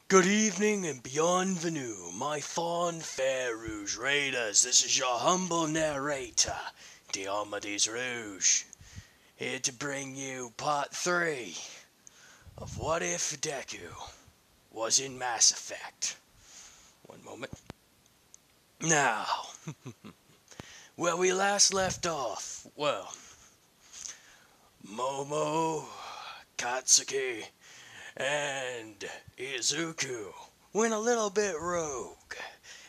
Good evening and bienvenue, my fond fair rouge raiders. This is your humble narrator, Diomedes Rouge, here to bring you part 3 of What If Deku was in Mass Effect. One moment. Now, where we last left off, Momo, Katsuki, and Izuku went a little bit rogue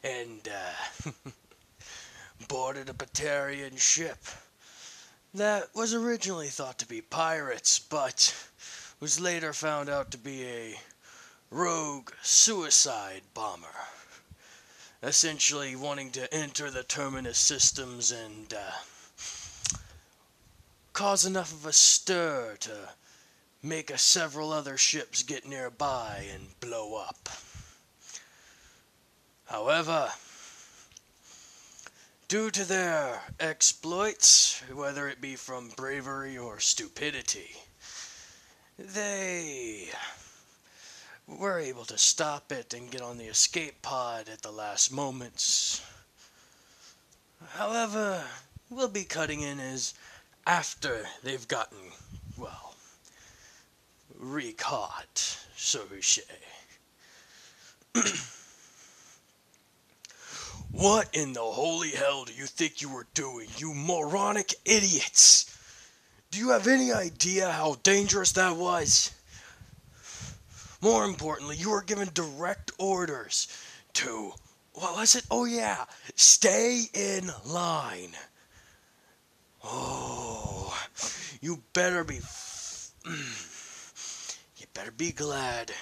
and boarded a Batarian ship that was originally thought to be pirates, but was later found out to be a rogue suicide bomber, essentially wanting to enter the Terminus systems and cause enough of a stir to make several other ships get nearby and blow up. However, due to their exploits, whether it be from bravery or stupidity, they were able to stop it and get on the escape pod at the last moments. However, we'll be cutting in as after they've gotten, recaught, so to say. What in the holy hell do you think you were doing, you moronic idiots? Do you have any idea how dangerous that was? More importantly, you were given direct orders to, what was it? Oh yeah, stay in line. Oh, you better be glad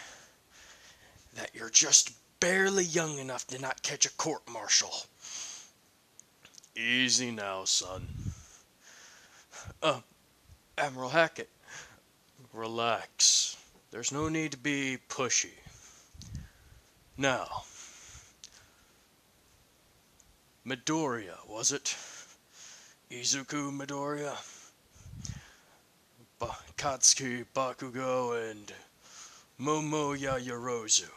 that you're just barely young enough to not catch a court-martial. Easy now, son. Admiral Hackett, relax. There's no need to be pushy. Now, Midoriya, was it? Izuku Midoriya? Katsuki Bakugo and Momo Yaoyorozu.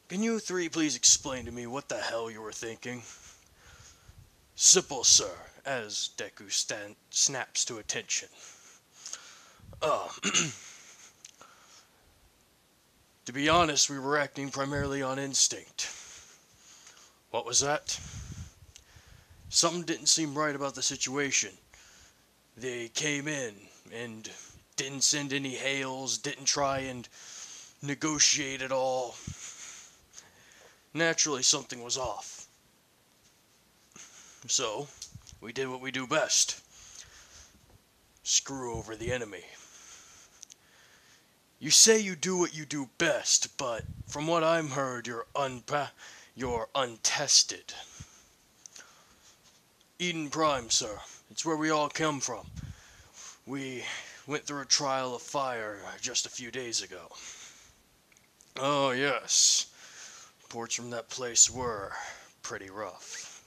Can you three please explain to me what the hell you were thinking? Simple, sir, as Deku snaps to attention. To be honest, we were acting primarily on instinct. What was that? Something didn't seem right about the situation. They came in and didn't send any hails, didn't try and negotiate at all. Naturally, something was off. So, we did what we do best. Screw over the enemy. You say you do what you do best, but from what I've heard, you're untested. Eden Prime, sir. It's where we all come from. We went through a trial of fire just a few days ago. Oh, yes. Reports from that place were pretty rough.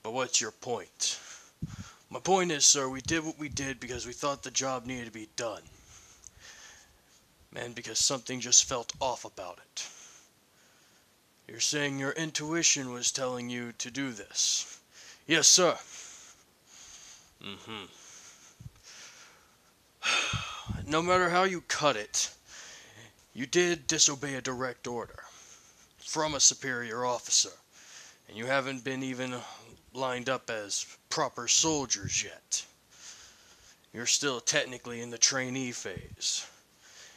But what's your point? My point is, sir, we did what we did because we thought the job needed to be done. And because something just felt off about it. You're saying your intuition was telling you to do this? Yes, sir. No matter how you cut it, you did disobey a direct order from a superior officer, and you haven't been even lined up as proper soldiers yet. You're still technically in the trainee phase.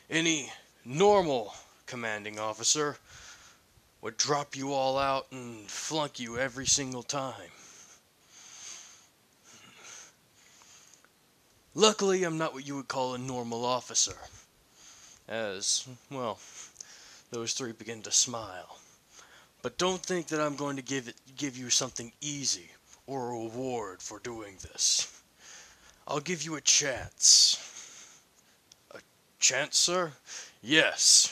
Any normal commanding officer would drop you all out and flunk you every single time. Luckily, I'm not what you would call a normal officer. As, those three begin to smile. But don't think that I'm going to give you something easy or a reward for doing this. I'll give you a chance. A chance, sir? Yes.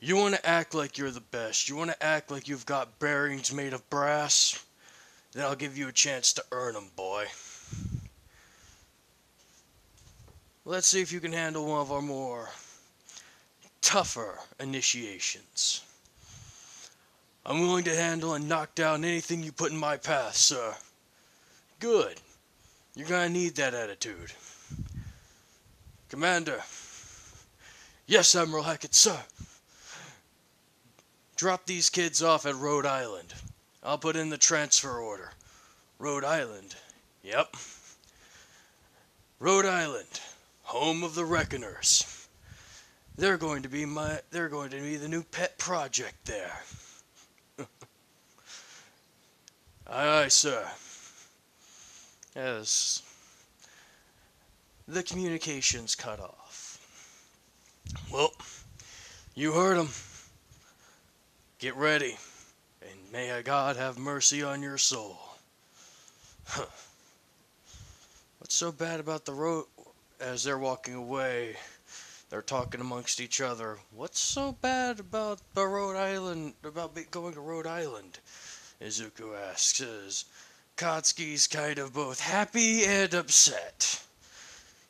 You want to act like you're the best. You want to act like you've got bearings made of brass? Then I'll give you a chance to earn them, boy. Let's see if you can handle one of our more tougher initiations. I'm willing to handle and knock down anything you put in my path, sir. Good. You're gonna need that attitude. Commander. Yes, Admiral Hackett, sir. Drop these kids off at Rhode Island. I'll put in the transfer order. Rhode Island. Yep. Rhode Island, home of the Rekoners. They're going to be the new pet project there. Aye, aye, sir. As the communications cut off. Well, you heard him. Get ready, and may God have mercy on your soul. Huh. What's so bad about the road? As they're walking away, they're talking amongst each other. What's so bad about the Rhode Island, about going to Rhode Island? Izuku asks, as Katsuki's kind of both happy and upset.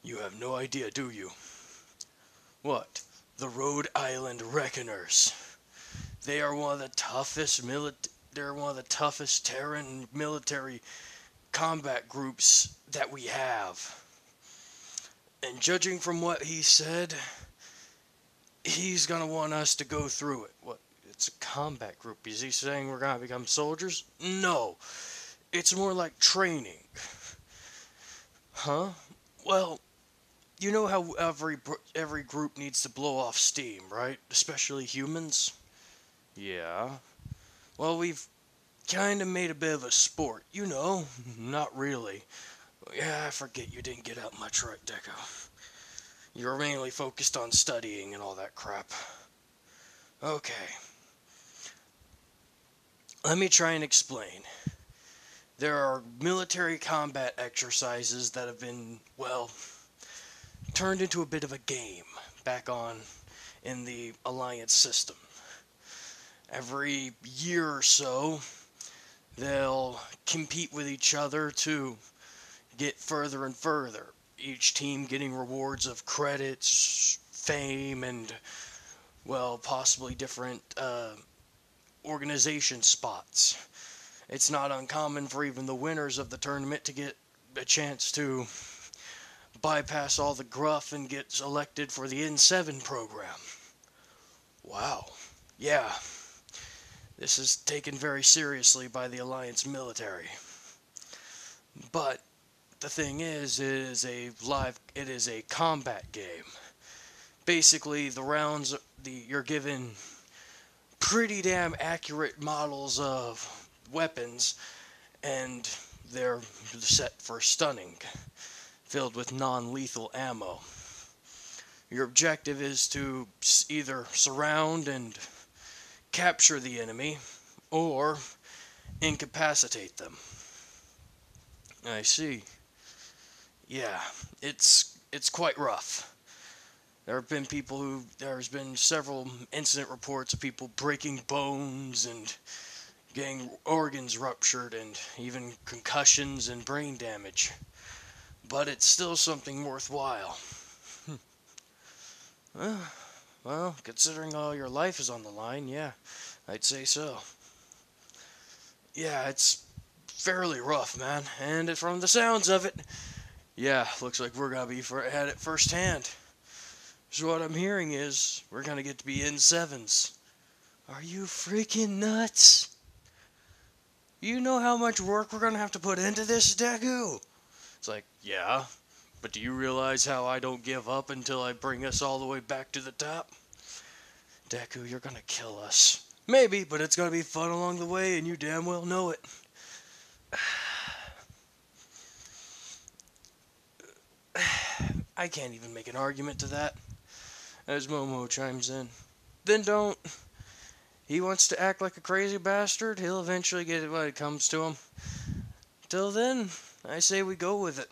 You have no idea, do you? What? The Rhode Island Rekoners. They are one of the toughest Terran military combat groups that we have. And judging from what he said, he's gonna want us to go through it. What? It's a combat group. Is he saying we're gonna become soldiers? No. It's more like training. Huh? Well, you know how every group needs to blow off steam, right? Especially humans? Yeah. Well, we've kind of made a bit of a sport. You know, not really. Yeah, I forget you didn't get out much, right, Deku? You were mainly focused on studying and all that crap. Okay. Let me try and explain. There are military combat exercises that have been, well, turned into a bit of a game back on in the Alliance system. Every year or so, they'll compete with each other to get further and further. Each team getting rewards of credits, fame, and, well, possibly different organization spots. It's not uncommon for even the winners of the tournament to get a chance to bypass all the gruff and get elected for the N7 program. Wow. Yeah. This is taken very seriously by the Alliance military. But the thing is, it is a combat game. Basically, the rounds, you're given pretty damn accurate models of weapons, and they're set for stunning, filled with non-lethal ammo. Your objective is to either surround and capture the enemy, or incapacitate them. I see. Yeah, it's quite rough. There's been several incident reports of people breaking bones and getting organs ruptured and even concussions and brain damage. But it's still something worthwhile. Well, considering all your life is on the line, yeah, I'd say so. Yeah, it's fairly rough, man. And from the sounds of it, yeah, looks like we're gonna be at it firsthand. So what I'm hearing is we're gonna get to be N7s. Are you freaking nuts? You know how much work we're gonna have to put into this, Deku? It's like, yeah, but do you realize how I don't give up until I bring us all the way back to the top? Deku, you're gonna kill us. Maybe, but it's gonna be fun along the way, and you damn well know it. I can't even make an argument to that. As Momo chimes in. Then don't. He wants to act like a crazy bastard. He'll eventually get it when it comes to him. Till then, I say we go with it.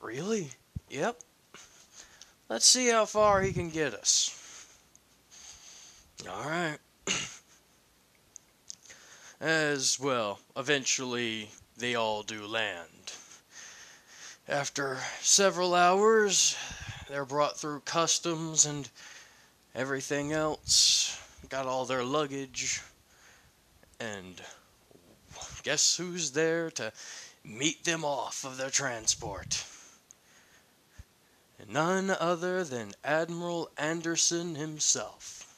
Really? Yep. Let's see how far he can get us. Alright. As well, eventually they all do land. After several hours, They're brought through customs and everything else. Got all their luggage. And guess who's there to meet them off of their transport? None other than Admiral Anderson himself.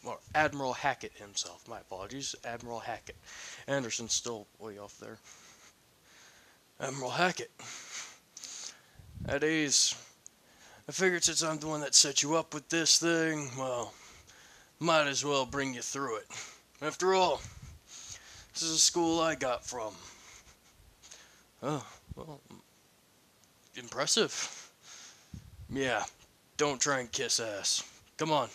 Or Admiral Hackett himself. My apologies. Admiral Hackett. Anderson's still way off there. Admiral Hackett. At ease. I figured since I'm the one that set you up with this thing, well, might as well bring you through it. After all, this is a school I got from. Oh, well, impressive. Yeah, don't try and kiss ass. Come on.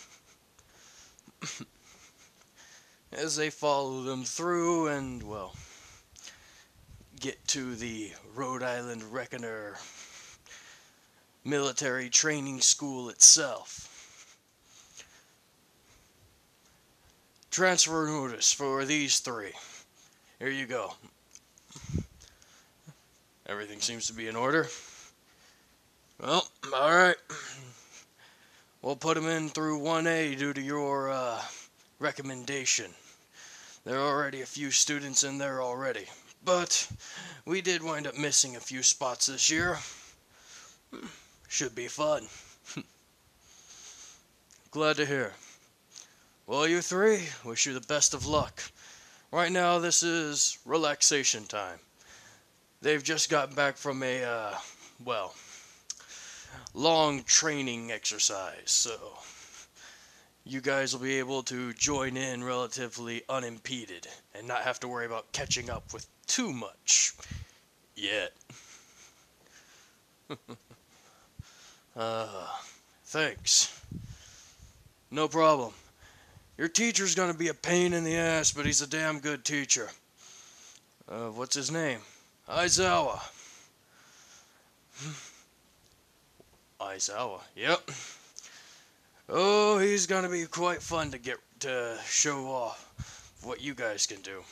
As they follow them through and, well, get to the Rhode Island Rekoner military training school itself. Transfer notice for these three. Here you go. Everything seems to be in order. Well, alright. We'll put them in through 1A due to your recommendation. There are already a few students in there already. But we did wind up missing a few spots this year. Should be fun. Glad to hear. Well, you three, wish you the best of luck. Right now, this is relaxation time. They've just gotten back from a, well, long training exercise, so you guys will be able to join in relatively unimpeded and not have to worry about catching up with too much yet. Thanks. No problem. Your teacher's gonna be a pain in the ass, but he's a damn good teacher. What's his name? Aizawa. Aizawa, yep. Oh, he's gonna be quite fun to get to show off what you guys can do.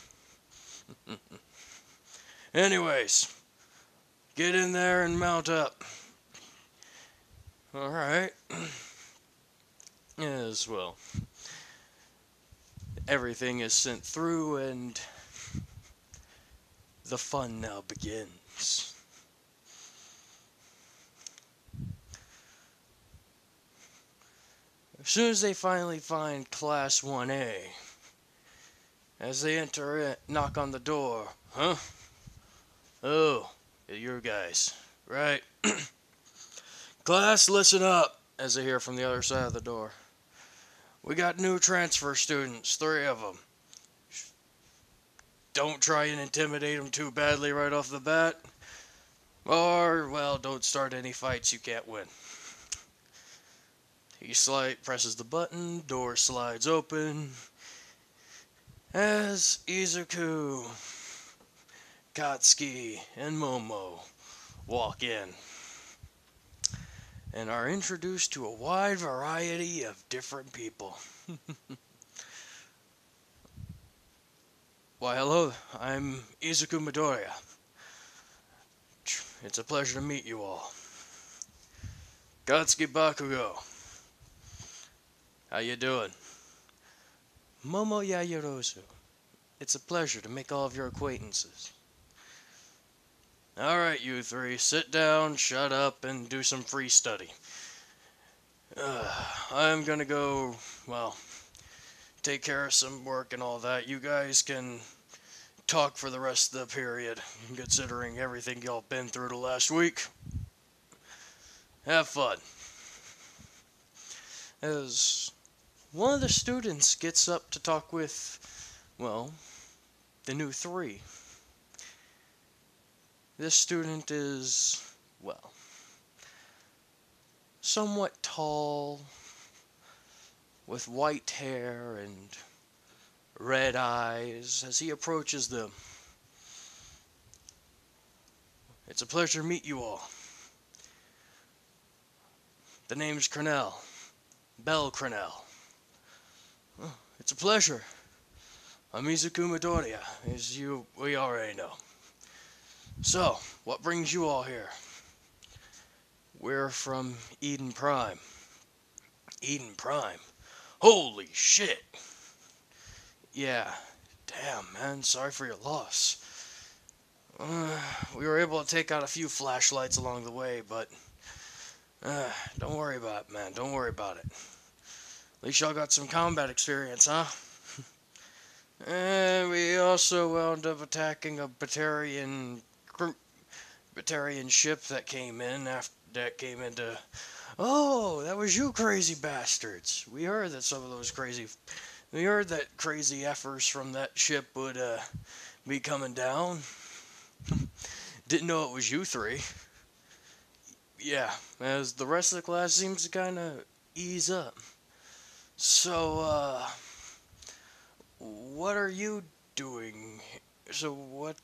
Anyways, get in there and mount up. Alright. As well. Everything is sent through and the fun now begins. As soon as they finally find Class 1A, as they enter it, knock on the door. Huh? Oh, you guys. Right. Class, listen up, as they hear from the other side of the door. We got new transfer students, 3 of them. Don't try and intimidate them too badly right off the bat. Or, well, don't start any fights you can't win. He presses the button, door slides open. As Izuku, Katsuki, and Momo walk in and are introduced to a wide variety of different people. Why, hello, I'm Izuku Midoriya. It's a pleasure to meet you all. Katsuki Bakugo. How you doing? Momo Yaoyorozu. It's a pleasure to make all of your acquaintances. Alright, you three, sit down, shut up, and do some free study. I'm gonna go, well, take care of some work and all that. You guys can talk for the rest of the period, considering everything y'all been through the last week. Have fun. As one of the students gets up to talk with, well, the new 3. This student is, well, somewhat tall, with white hair and red eyes as he approaches them. It's a pleasure to meet you all. The name's Cornell. Bell Cornell. Oh, it's a pleasure. I'm Izuku Midoriya, as we already know. So, what brings you all here? We're from Eden Prime. Eden Prime? Holy shit! Yeah. Damn, man. Sorry for your loss. Uh, we were able to take out a few flashlights along the way, but don't worry about it, man. Don't worry about it. At least y'all got some combat experience, huh? And we also wound up attacking a Batarian ship that came in after that came into. Oh, that was you, crazy bastards! We heard that some of those crazy. We heard that crazy effers from that ship would be coming down. Didn't know it was you three. Yeah, as the rest of the class seems to kind of ease up. So, what are you doing? So, what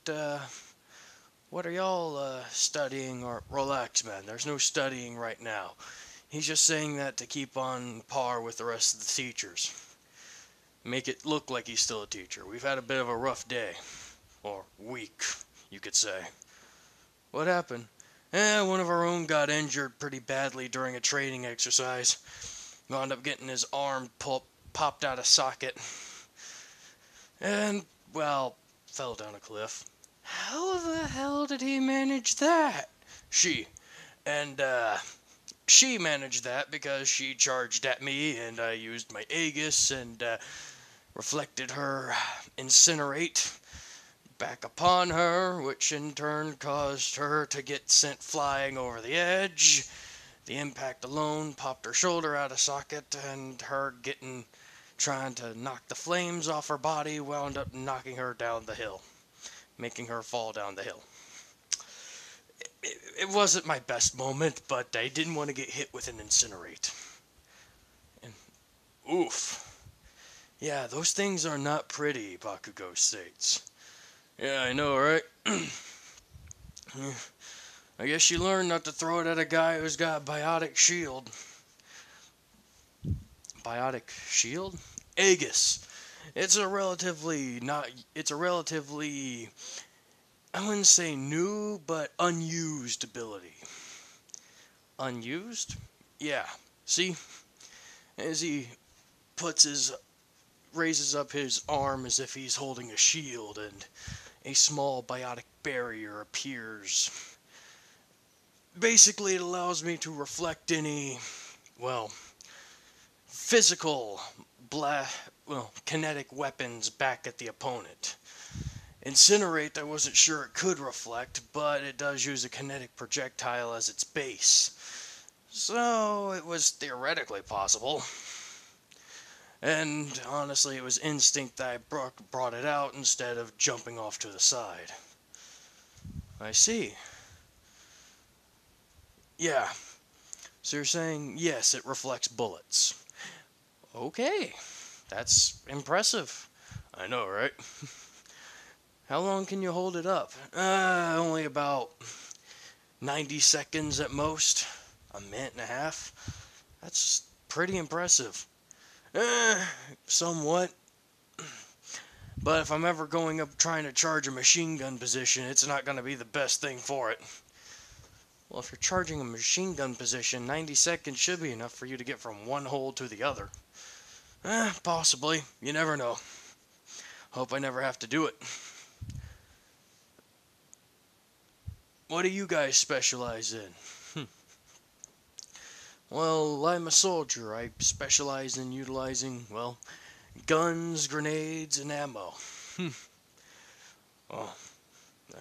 are y'all, studying? Or, relax, man, there's no studying right now. He's just saying that to keep on par with the rest of the teachers. Make it look like he's still a teacher. We've had a bit of a rough day. Or week, you could say. What happened? One of our own got injured pretty badly during a training exercise. Wound up getting his arm popped out of socket. And, well, fell down a cliff. How the hell did he manage that? She. And, she managed that because she charged at me and I used my Aegis and, reflected her incinerate back upon her, which in turn caused her to get sent flying over the edge. The impact alone popped her shoulder out of socket, and her trying to knock the flames off her body wound up knocking her down the hill, making her fall down the hill. It wasn't my best moment, but I didn't want to get hit with an incinerate. And oof. Yeah, those things are not pretty, Bakugo states. Yeah, I know, right? I guess you learned not to throw it at a guy who's got a biotic shield. Biotic shield? Aegis. It's a relatively, I wouldn't say new, but unused ability. Unused? Yeah. See? As he raises up his arm as if he's holding a shield, and a small biotic barrier appears. Basically, it allows me to reflect any, well, physical, kinetic weapons back at the opponent. Incinerate, I wasn't sure it could reflect, but it does use a kinetic projectile as its base. So, it was theoretically possible. And honestly, it was instinct that I brought it out instead of jumping off to the side. I see. Yeah. So you're saying, yes, it reflects bullets. Okay. That's impressive. I know, right? How long can you hold it up? Only about 90 seconds at most. A minute and a half. That's pretty impressive. Somewhat. But if I'm ever going up trying to charge a machine gun position, it's not going to be the best thing for it. Well, if you're charging a machine gun position, 90 seconds should be enough for you to get from one hole to the other. Possibly. You never know. Hope I never have to do it. What do you guys specialize in? Well, I'm a soldier. I specialize in utilizing, well, guns, grenades, and ammo. Oh,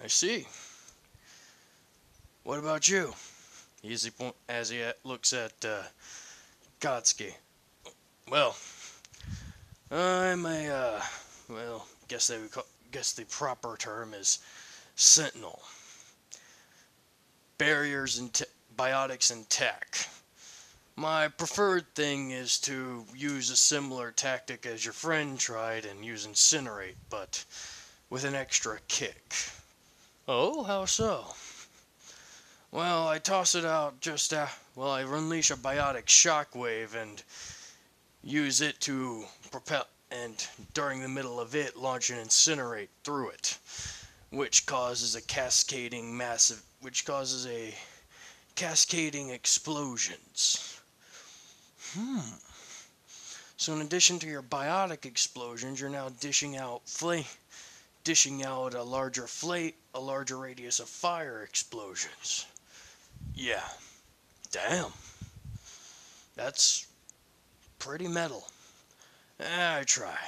I see. What about you? As he looks at Kotsky. Well, I'm a, guess the proper term is sentinel. Barriers and biotics and tech. My preferred thing is to use a similar tactic as your friend tried and use incinerate, but with an extra kick. Oh, how so? Well, I toss it out I unleash a biotic shockwave and use it to propel, and during the middle of it, launch an incinerate through it, which causes a cascading explosions. So in addition to your biotic explosions, you're now dishing out a larger radius of fire explosions. Yeah, damn. That's pretty metal. I try.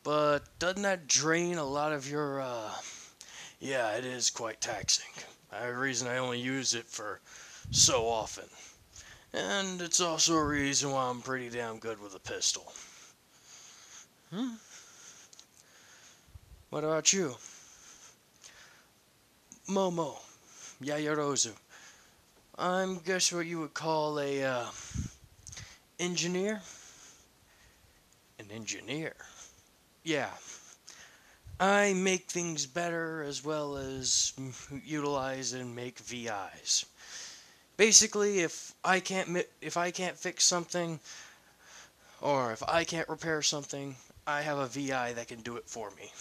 But doesn't that drain a lot of your, yeah, it is quite taxing. The reason I only use it for so often. And it's also a reason why I'm pretty damn good with a pistol. What about you? Momo, Yayorozu. I'm guess what you would call a, engineer? An engineer? Yeah. I make things better as well as utilize and make VIs. Basically, if I can't fix something or if I can't repair something, I have a VI that can do it for me.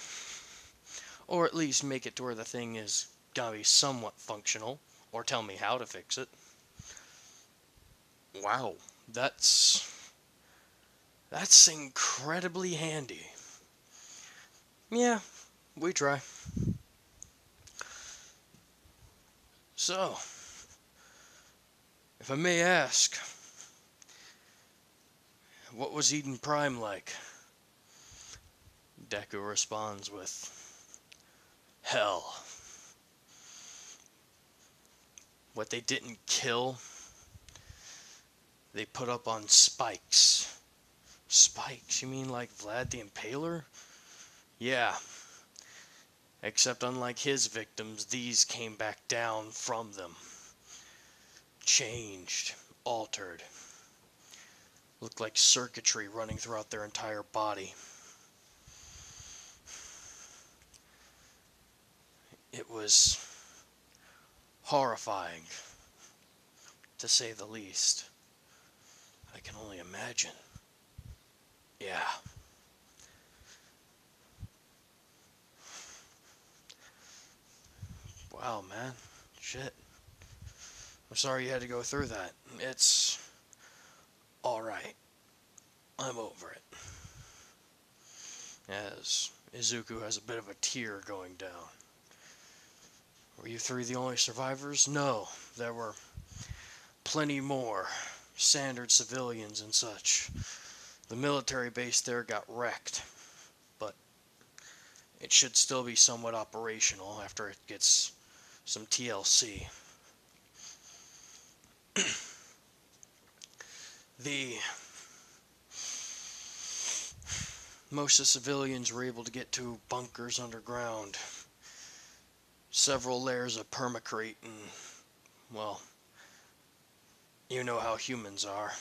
Or at least make it to where the thing is gonna be somewhat functional or tell me how to fix it. Wow, that's incredibly handy. Yeah, we try. So, if I may ask, what was Eden Prime like? Deku responds with, hell. What they didn't kill, they put up on spikes. Spikes? You mean like Vlad the Impaler? Yeah. Except unlike his victims, these came back down from them. Changed. Altered. Looked like circuitry running throughout their entire body. It was horrifying, to say the least. I can only imagine. Yeah. Wow, man. Shit. I'm sorry you had to go through that. It's alright. I'm over it. As Izuku has a bit of a tear going down. Were you three the only survivors? No, there were plenty more. Standard civilians and such. The military base there got wrecked. But it should still be somewhat operational after it gets some TLC. Most of the civilians were able to get to bunkers underground. Several layers of permacrete and, well, you know how humans are.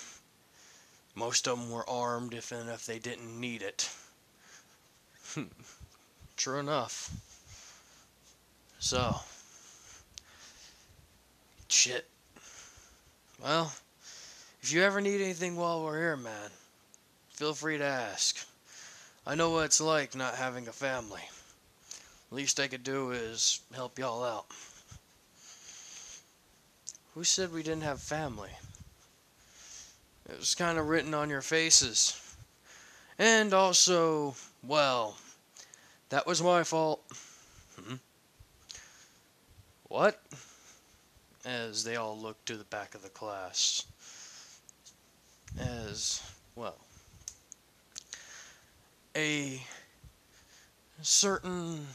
Most of them were armed if they didn't need it. True enough. So, shit. Well, if you ever need anything while we're here, man, feel free to ask. I know what it's like not having a family. Least I could do is help y'all out. Who said we didn't have family? It was kind of written on your faces. And also, well, that was my fault. What? As they all looked to the back of the class. As, well, a certain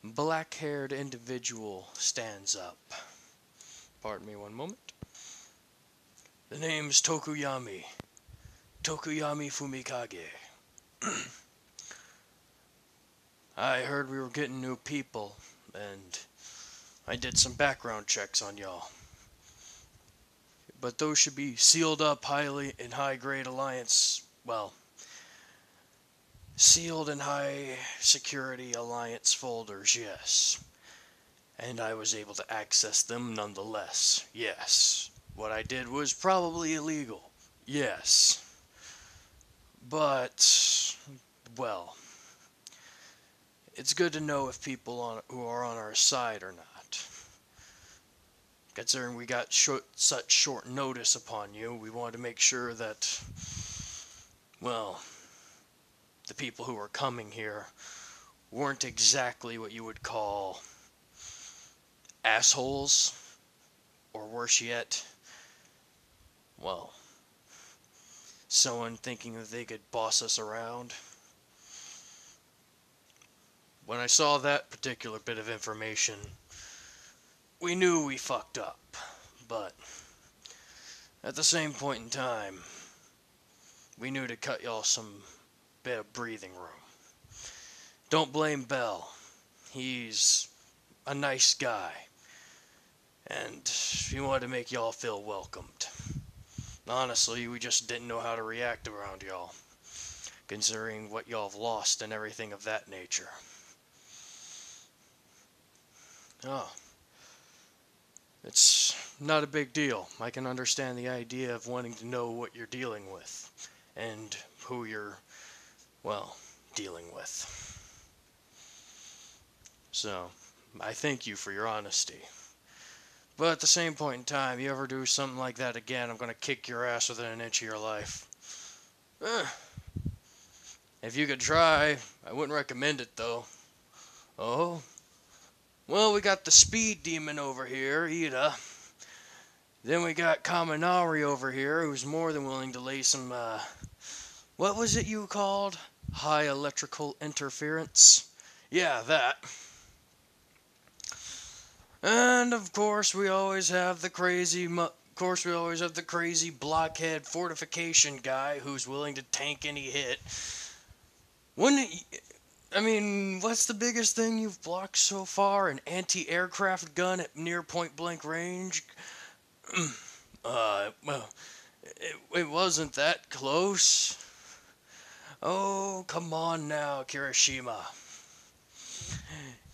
black-haired individual stands up. Pardon me one moment. The name's Tokuyami. Tokuyami Fumikage. I heard we were getting new people, and I did some background checks on y'all. But those should be sealed up highly in high-grade alliance, well, sealed in high security alliance folders, yes. And I was able to access them nonetheless, yes. What I did was probably illegal, yes. But, well, it's good to know if people who are on our side or not. Considering we got such short notice upon you, we wanted to make sure that, well, the people who were coming here weren't exactly what you would call assholes, or worse yet, well, someone thinking that they could boss us around. When I saw that particular bit of information, we knew we fucked up, but at the same point in time, we knew to cut y'all some bit of breathing room. Don't blame Bell. He's a nice guy, and he wanted to make y'all feel welcomed. Honestly, we just didn't know how to react around y'all, considering what y'all have lost and everything of that nature. Oh, it's not a big deal. I can understand the idea of wanting to know what you're dealing with, and who you're, well, dealing with. So, I thank you for your honesty. But at the same point in time, you ever do something like that again, I'm gonna kick your ass within an inch of your life. If you could try, I wouldn't recommend it though. Oh? Well, we got the speed demon over here, Ida. Then we got Kaminari over here, who's more than willing to lay some, what was it you called? High electrical interference? Yeah, that. And of course, we always have the crazy blockhead fortification guy who's willing to tank any hit. What's the biggest thing you've blocked so far? An anti-aircraft gun at near point-blank range? Well, it wasn't that close. Oh, come on now, Kirishima.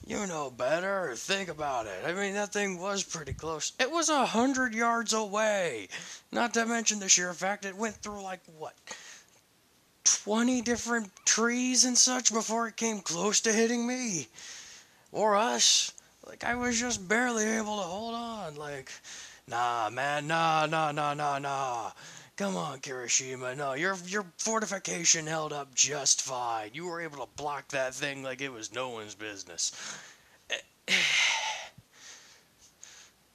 You know better. Think about it. That thing was pretty close. It was 100 yards away. Not to mention the sheer fact it went through, 20 different trees and such before it came close to hitting me. Or us. I was just barely able to hold on. Nah, man, nah. Come on, Kirishima. No, your fortification held up just fine. You were able to block that thing like it was no one's business.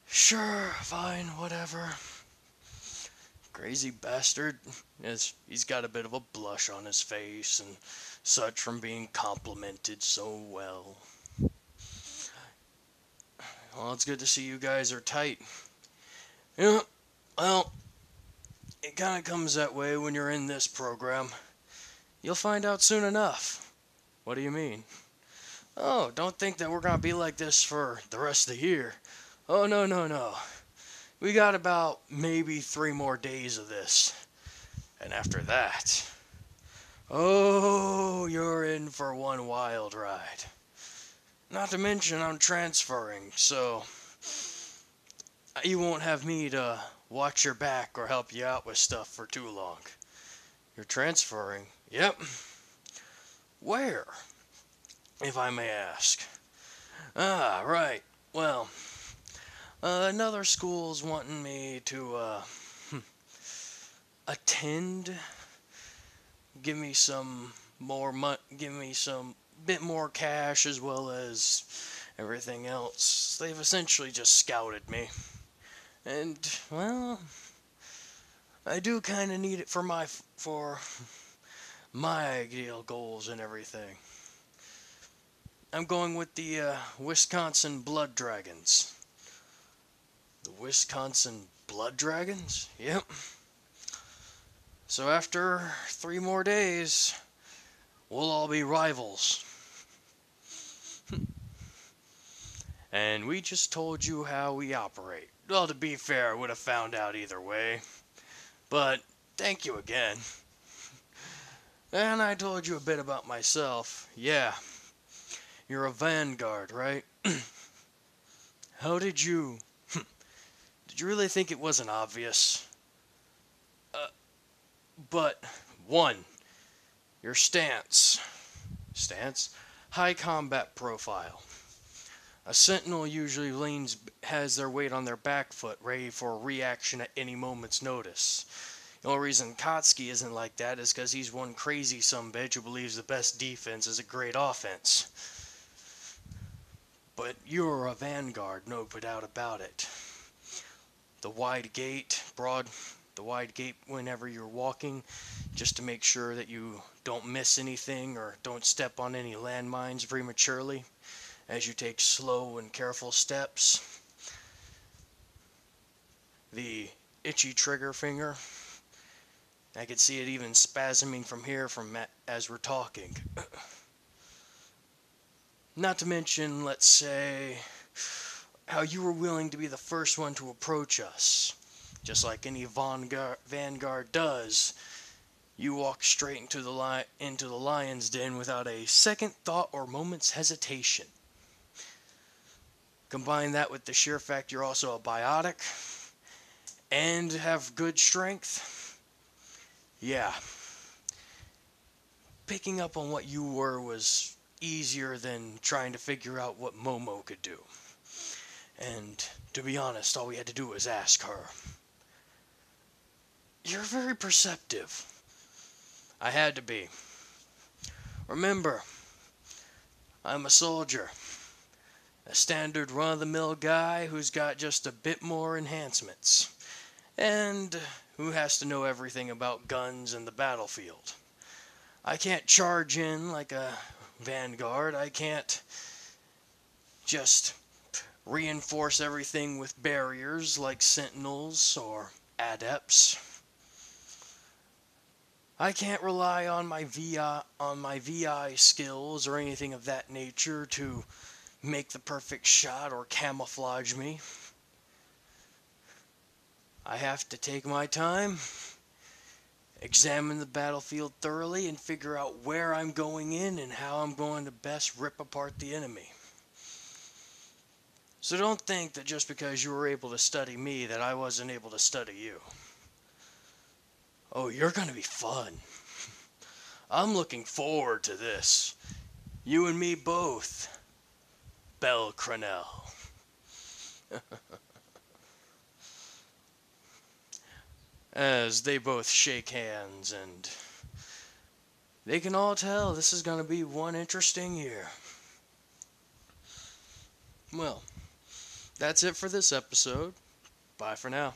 Sure, fine, whatever. Crazy bastard. He's got a bit of a blush on his face and such from being complimented so well. Well, it's good to see you guys are tight. Yeah, well, it kind of comes that way when you're in this program. You'll find out soon enough. What do you mean? Oh, don't think that we're gonna be like this for the rest of the year. Oh, no. We got about maybe 3 more days of this. And after that, oh, you're in for one wild ride. Not to mention I'm transferring, so you won't have me to watch your back or help you out with stuff for too long. You're transferring? Yep. Where, if I may ask? Ah, right. Well, another school's wanting me to, attend. Give me some bit more cash as well as everything else. They've essentially just scouted me. And, well, I do kind of need it for my ideal goals and everything. I'm going with the Wisconsin Blood Dragons. The Wisconsin Blood Dragons? Yep. So after 3 more days, we'll all be rivals. And we just told you how we operate. Well, to be fair, I would have found out either way. But thank you again. And I told you a bit about myself. Yeah. You're a vanguard, right? How did you... Did you really think it wasn't obvious? But, 1. Your stance. Stance? High combat profile. A sentinel usually has their weight on their back foot, ready for a reaction at any moment's notice. The only reason Kotsky isn't like that is because he's one crazy sumbitch who believes the best defense is a great offense. But you're a vanguard, no doubt about it. The wide gate, whenever you're walking, just to make sure that you don't miss anything or don't step on any landmines prematurely as you take slow and careful steps. The itchy trigger finger. I can see it even spasming from here as we're talking. Not to mention, let's say, how you were willing to be the first one to approach us. Just like any vanguard does, you walked straight into the lion's den without a second thought or moment's hesitation. Combine that with the sheer fact you're also a biotic and have good strength. Yeah. Picking up on what you were was easier than trying to figure out what Momo could do. And to be honest, all we had to do was ask her. You're very perceptive. I had to be. Remember, I'm a soldier. A standard run-of-the-mill guy who's got just a bit more enhancements. And who has to know everything about guns and the battlefield. I can't charge in like a vanguard. I can't just reinforce everything with barriers like sentinels or adepts. I can't rely on my VI skills or anything of that nature to make the perfect shot or camouflage me. I have to take my time, examine the battlefield thoroughly, and figure out where I'm going in and how I'm going to best rip apart the enemy. So don't think that just because you were able to study me that I wasn't able to study you. Oh, you're going to be fun. I'm looking forward to this. You and me both. Belle Crenell. As they both shake hands, and they can all tell this is going to be one interesting year. Well, that's it for this episode. Bye for now.